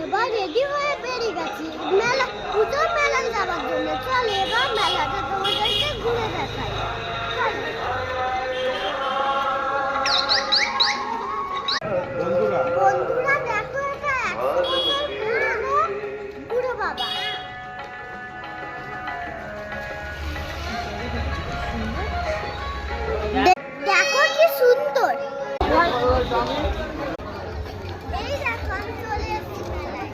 এবার রেডি হয়ে বেরিয়ে গেছি মেলা পুজোর মেলায় যাওয়ার জন্য। চল এবার মেলাটা তোমাদেরকে ঘুরে দেখাই। বন্ধুরা দেখো, এটা 100 বছর পুরনো বুড়ো বাবা। দেখো কি সুন্দর। এই দেখো আমি চলে এসেছি মেলায়।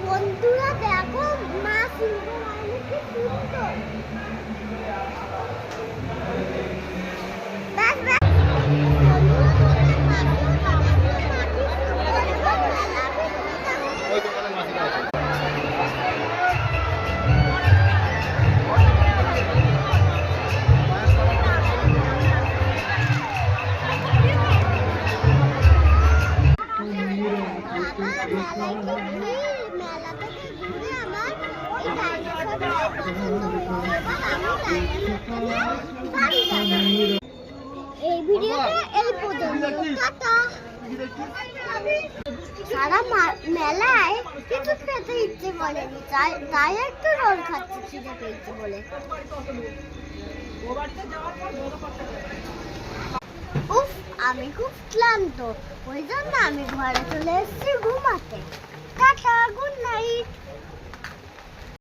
বন্ধুরা দেখো মা সিংহরানী কি সুন্দর। ব্যাস ব্যাস ওই দোকানে মাছি আছে। মেলা থেকে ঘুরে আমার ওই ডাইনোসরটা পছন্দ হয়েছে। এই ভিডিওটা এই পর্যন্ত। টাটা। সারা মেলায় কিছু খেতে ইচ্ছে বলেনি, তাই একটু রোল খাচ্ছি খিদে পেয়েছে বলে। উফ, আমি খুব ক্লান্ত, ওই জন্য আমি ঘরে চলে এসেছি ঘুমাতে। Tata, good night.